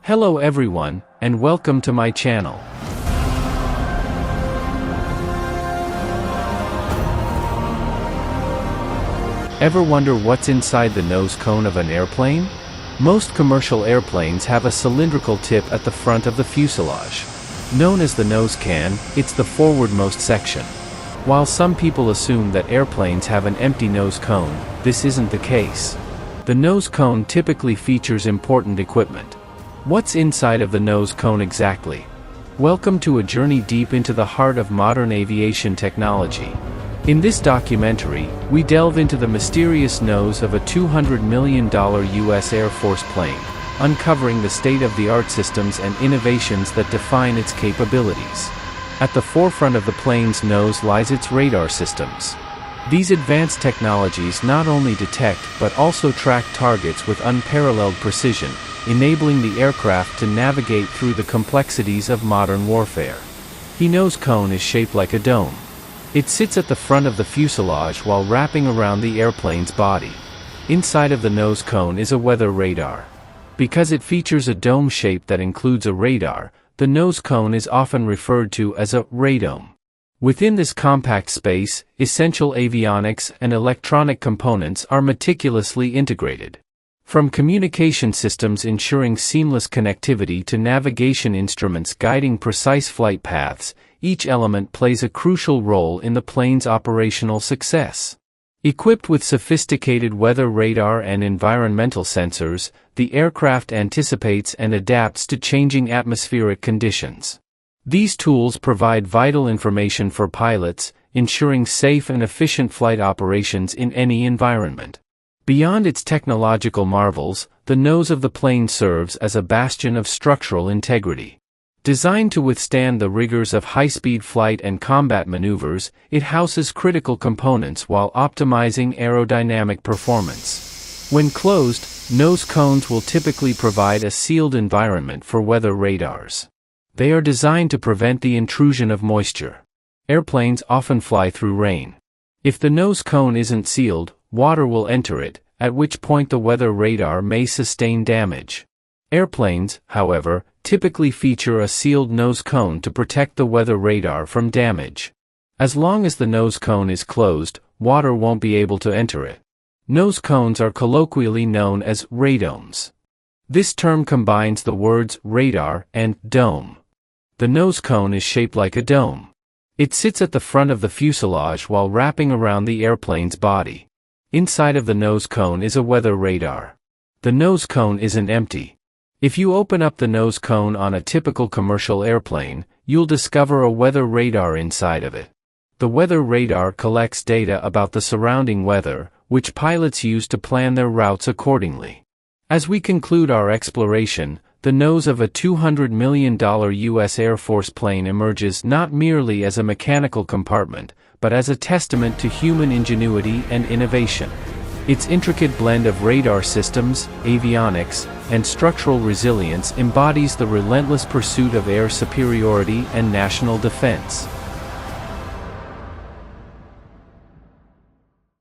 Hello everyone, and welcome to my channel. Ever wonder what's inside the nose cone of an airplane? Most commercial airplanes have a cylindrical tip at the front of the fuselage. Known as the nose can, it's the forwardmost section. While some people assume that airplanes have an empty nose cone, this isn't the case. The nose cone typically features important equipment. What's inside of the nose cone exactly? Welcome to a journey deep into the heart of modern aviation technology. In this documentary, we delve into the mysterious nose of a $200 million U.S. Air Force plane, uncovering the state-of-the-art systems and innovations that define its capabilities. At the forefront of the plane's nose lies its radar systems. These advanced technologies not only detect but also track targets with unparalleled precision, enabling the aircraft to navigate through the complexities of modern warfare. The nose cone is shaped like a dome. It sits at the front of the fuselage while wrapping around the airplane's body. Inside of the nose cone is a weather radar. Because it features a dome shape that includes a radar, the nose cone is often referred to as a radome. Within this compact space, essential avionics and electronic components are meticulously integrated. From communication systems ensuring seamless connectivity to navigation instruments guiding precise flight paths, each element plays a crucial role in the plane's operational success. Equipped with sophisticated weather radar and environmental sensors, the aircraft anticipates and adapts to changing atmospheric conditions. These tools provide vital information for pilots, ensuring safe and efficient flight operations in any environment. Beyond its technological marvels, the nose of the plane serves as a bastion of structural integrity. Designed to withstand the rigors of high-speed flight and combat maneuvers, it houses critical components while optimizing aerodynamic performance. When closed, nose cones will typically provide a sealed environment for weather radars. They are designed to prevent the intrusion of moisture. Airplanes often fly through rain. If the nose cone isn't sealed, water will enter it, at which point the weather radar may sustain damage. Airplanes, however, typically feature a sealed nose cone to protect the weather radar from damage. As long as the nose cone is closed, water won't be able to enter it. Nose cones are colloquially known as radomes. This term combines the words radar and dome. The nose cone is shaped like a dome. It sits at the front of the fuselage while wrapping around the airplane's body. Inside of the nose cone is a weather radar. The nose cone isn't empty. If you open up the nose cone on a typical commercial airplane, you'll discover a weather radar inside of it. The weather radar collects data about the surrounding weather, which pilots use to plan their routes accordingly. As we conclude our exploration, the nose of a $200 million U.S. Air Force plane emerges not merely as a mechanical compartment, but as a testament to human ingenuity and innovation. Its intricate blend of radar systems, avionics, and structural resilience embodies the relentless pursuit of air superiority and national defense.